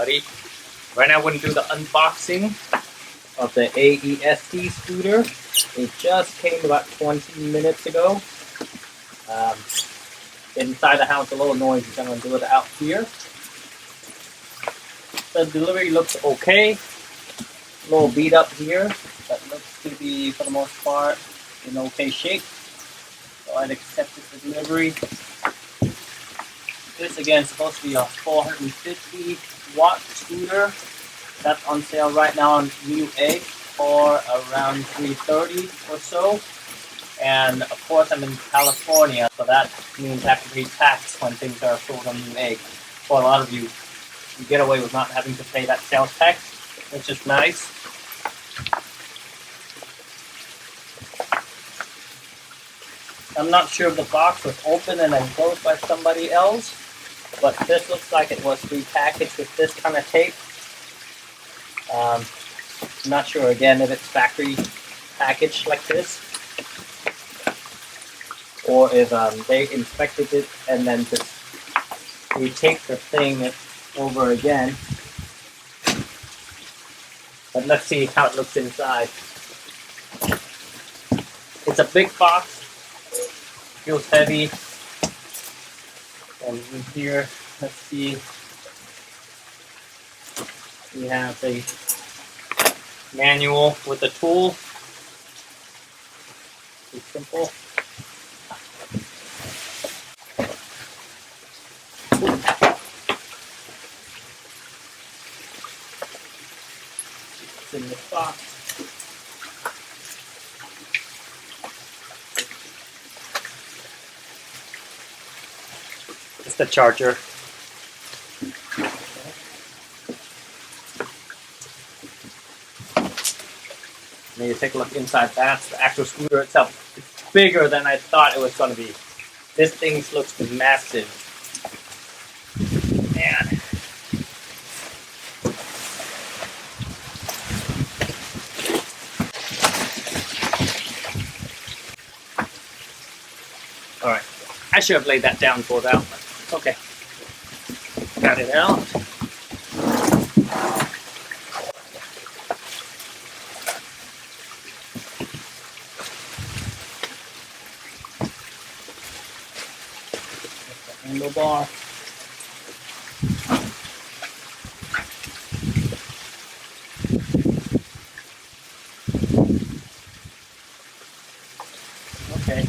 everybody. Right now we're going to do the unboxing of the AEST scooter. It just came about 20 minutes ago. Inside the house a little noisy, so I'm going to do it out here. The delivery looks okay. A little beat up here, but looks to be, for the most part, in okay shape. So I'd accepted the delivery. This again is supposed to be a 450 watt scooter. That's on sale right now on Newegg for around $330 or so. And of course I'm in California, so that means I have to pay tax when things are sold on Newegg. For a lot of you, you get away with not having to pay that sales tax, which is nice. I'm not sure if the box was open and then closed by somebody else, but this looks like it was repackaged with this kind of tape. I'm not sure again if it's factory packaged like this, or if they inspected it and then just retaped the thing over again. But let's see how it looks inside. It's a big box. Feels heavy. And in here, let's see. We have the manual with the tool. Pretty simple. It's in this box. It's the charger. Now you take a look inside. That's the actual scooter itself. It's bigger than I thought it was going to be. This thing looks massive. Man. Alright. I should have laid that down for that one. Okay. Got it out. Handlebar. Okay.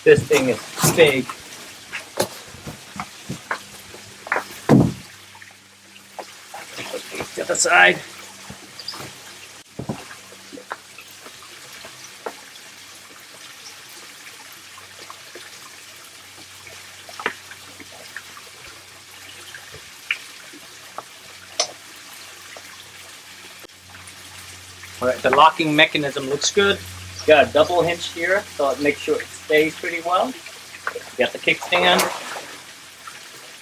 This thing is big. Put these to the side. Alright, the locking mechanism looks good. Got a double hinge here, so it makes sure it stays pretty well. Got the kickstand.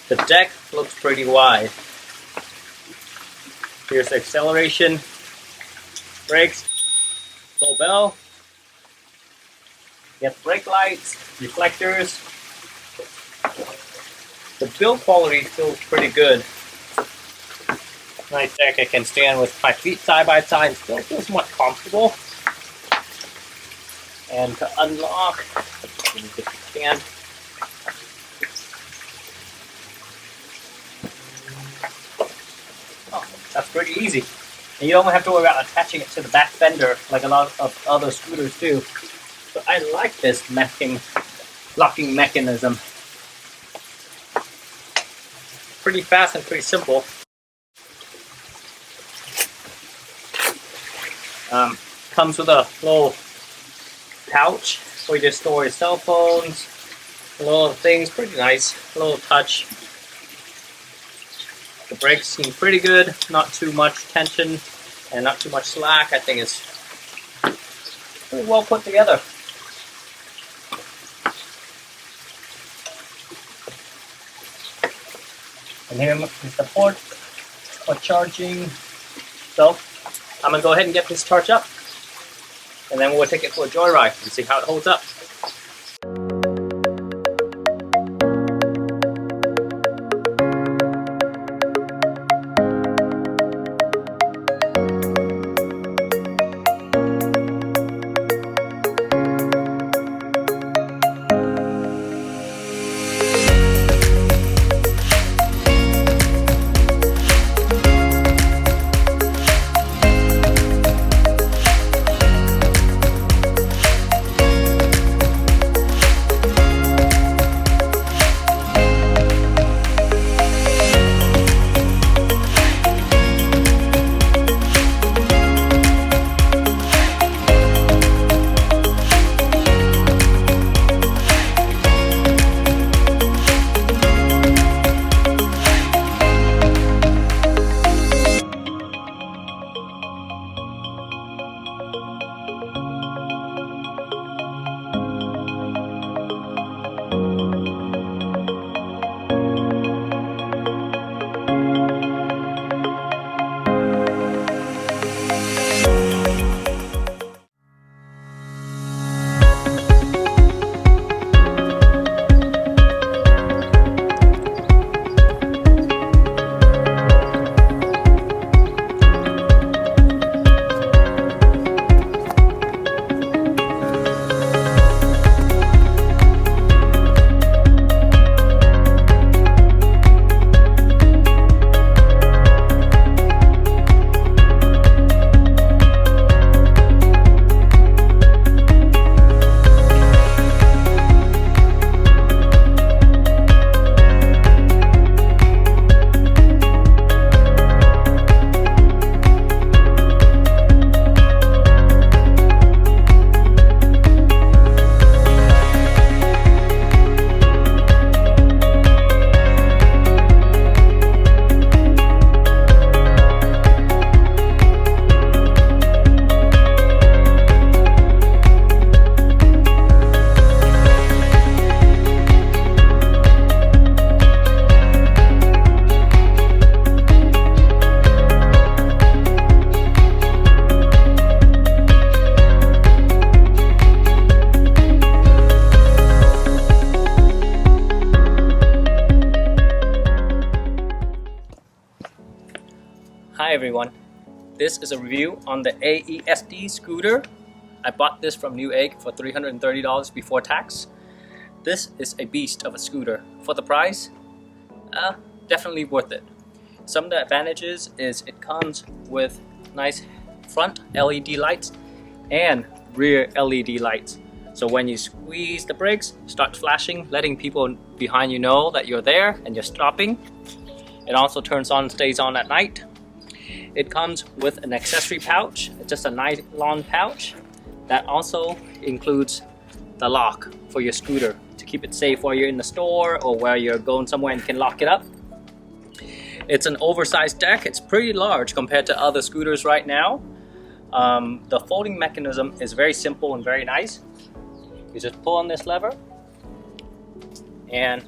The deck looks pretty wide. Here's the acceleration, brakes, low bell. You have brake lights, reflectors. The build quality feels pretty good. Nice deck. I can stand with my feet side by side. Still feels more comfortable. And to unlock, you need to stand. Oh, that's pretty easy. And you don't have to worry about attaching it to the back fender like a lot of other scooters do. So I like this locking mechanism. Pretty fast and pretty simple. Comes with a little pouch where you just store your cell phones, little things, pretty nice, a little touch. The brakes seem pretty good, not too much tension and not too much slack. I think it's pretty well put together. And here is the port for charging. So I'm gonna go ahead and get this charged up, and then we'll take it for a joyride and see how it holds up. Hi everyone, this is a review on the AEST scooter. I bought this from Newegg for $330 before tax. This is a beast of a scooter. For the price, definitely worth it. Some of the advantages is it comes with nice front LED lights and rear LED lights. So when you squeeze the brakes, it starts flashing, letting people behind you know that you're there and you're stopping. It also turns on and stays on at night. It comes with an accessory pouch. It's just a nylon pouch that also includes the lock for your scooter to keep it safe while you're in the store or where you're going somewhere and can lock it up. It's an oversized deck. It's pretty large compared to other scooters right now. The folding mechanism is very simple and very nice. You just pull on this lever and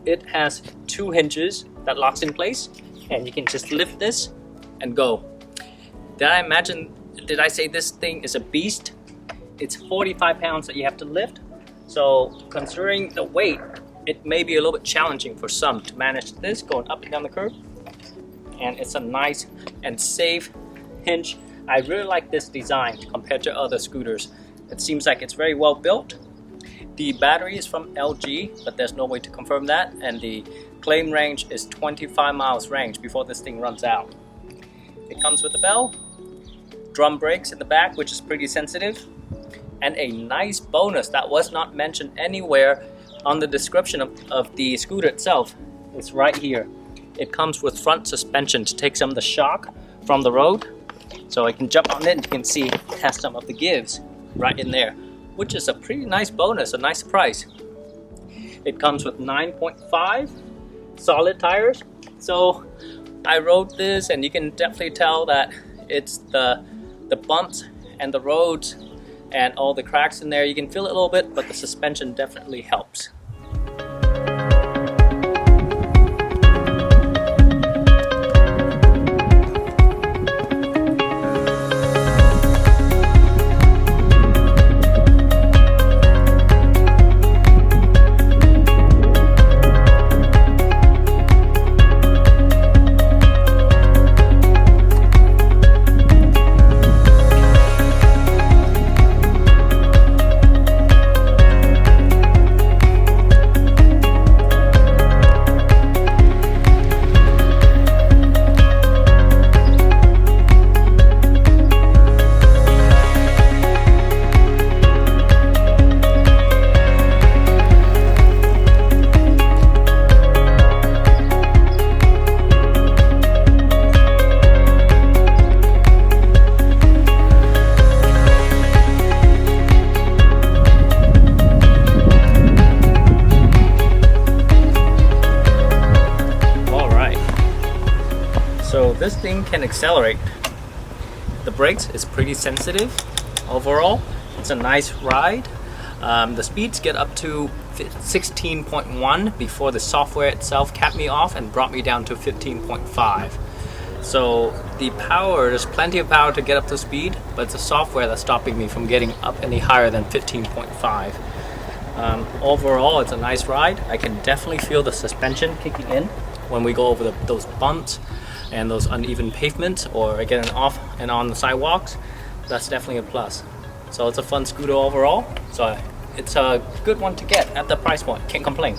it has two hinges that locks in place, and you can just lift this and go. Did I say this thing is a beast? It's 45 pounds that you have to lift. So considering the weight, it may be a little bit challenging for some to manage this going up and down the curb. And it's a nice and safe hinge. I really like this design compared to other scooters. It seems like it's very well built. The battery is from LG, but there's no way to confirm that. And the claim range is 25 miles range before this thing runs out. It comes with a bell, drum brakes in the back, which is pretty sensitive, and a nice bonus that was not mentioned anywhere on the description of the scooter itself. It's right here. It comes with front suspension to take some of the shock from the road. So I can jump on it and you can see it has some of the gives right in there, which is a pretty nice bonus, a nice surprise. It comes with 9.5 solid tires. So I rode this and you can definitely tell that it's the bumps and the roads and all the cracks in there. You can feel it a little bit, but the suspension definitely helps. this thing can accelerate. The brakes is pretty sensitive overall. It's a nice ride. The speeds get up to 16.1 before the software itself capped me off and brought me down to 15.5. So the power, there's plenty of power to get up to speed, but it's the software that's stopping me from getting up any higher than 15.5. Overall, it's a nice ride. I can definitely feel the suspension kicking in when we go over those bumps and those uneven pavements, or getting off and on the sidewalks. That's definitely a plus. So it's a fun scooter overall. So it's a good one to get at the price point. Can't complain.